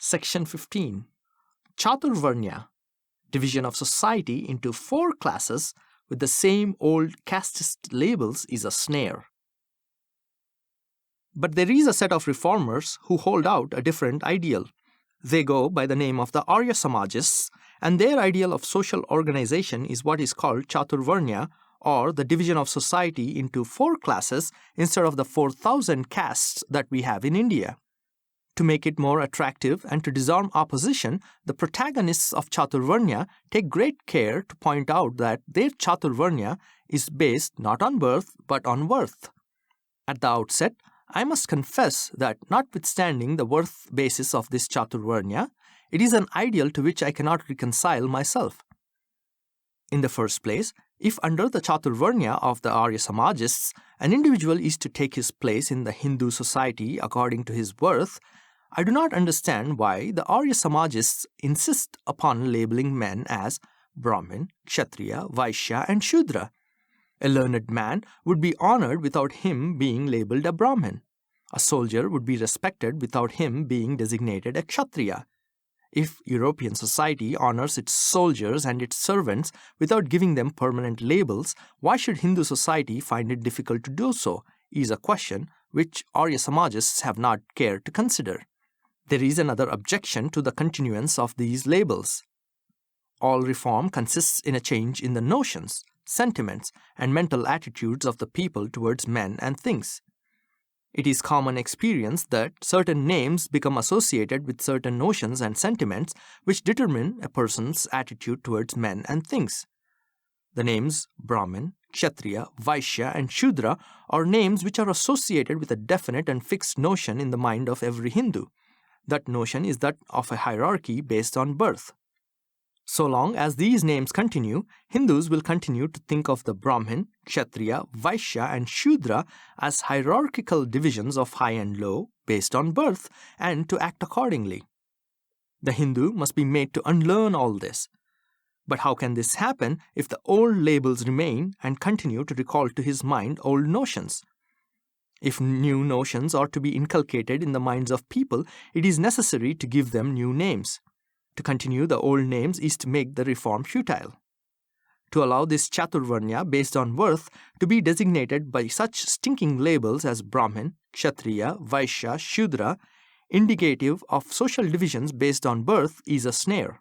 Section 15. Chaturvarnya, division of society into 4 classes with the same old casteist labels, is a snare. But there is a set of reformers who hold out a different ideal. They go by the name of the Arya Samajists, and their ideal of social organization is what is called Chaturvarnya, or the division of society into 4 classes instead of the 4,000 castes that we have in India. To make it more attractive and to disarm opposition, the protagonists of Chaturvarnya take great care to point out that their Chaturvarnya is based not on birth but on worth. At the outset, I must confess that notwithstanding the worth basis of this Chaturvarnya, it is an ideal to which I cannot reconcile myself. In the first place, if under the Chaturvarnya of the Arya Samajists, an individual is to take his place in the Hindu society according to his worth, I do not understand why the Arya Samajists insist upon labeling men as Brahmin, Kshatriya, Vaishya and Shudra. A learned man would be honored without him being labeled a Brahmin. A soldier would be respected without him being designated a Kshatriya. If European society honors its soldiers and its servants without giving them permanent labels, why should Hindu society find it difficult to do so, is a question which Arya Samajists have not cared to consider. There is another objection to the continuance of these labels. All reform consists in a change in the notions, sentiments, and mental attitudes of the people towards men and things. It is common experience that certain names become associated with certain notions and sentiments which determine a person's attitude towards men and things. The names Brahmin, Kshatriya, Vaishya, and Shudra are names which are associated with a definite and fixed notion in the mind of every Hindu. That notion is that of a hierarchy based on birth. So long as these names continue, Hindus will continue to think of the Brahmin, Kshatriya, Vaishya, and Shudra as hierarchical divisions of high and low based on birth and to act accordingly. The Hindu must be made to unlearn all this. But how can this happen if the old labels remain and continue to recall to his mind old notions? If new notions are to be inculcated in the minds of people, it is necessary to give them new names. To continue the old names is to make the reform futile. To allow this Chaturvarnya based on worth to be designated by such stinking labels as Brahmin, Kshatriya, Vaishya, Shudra, indicative of social divisions based on birth, is a snare.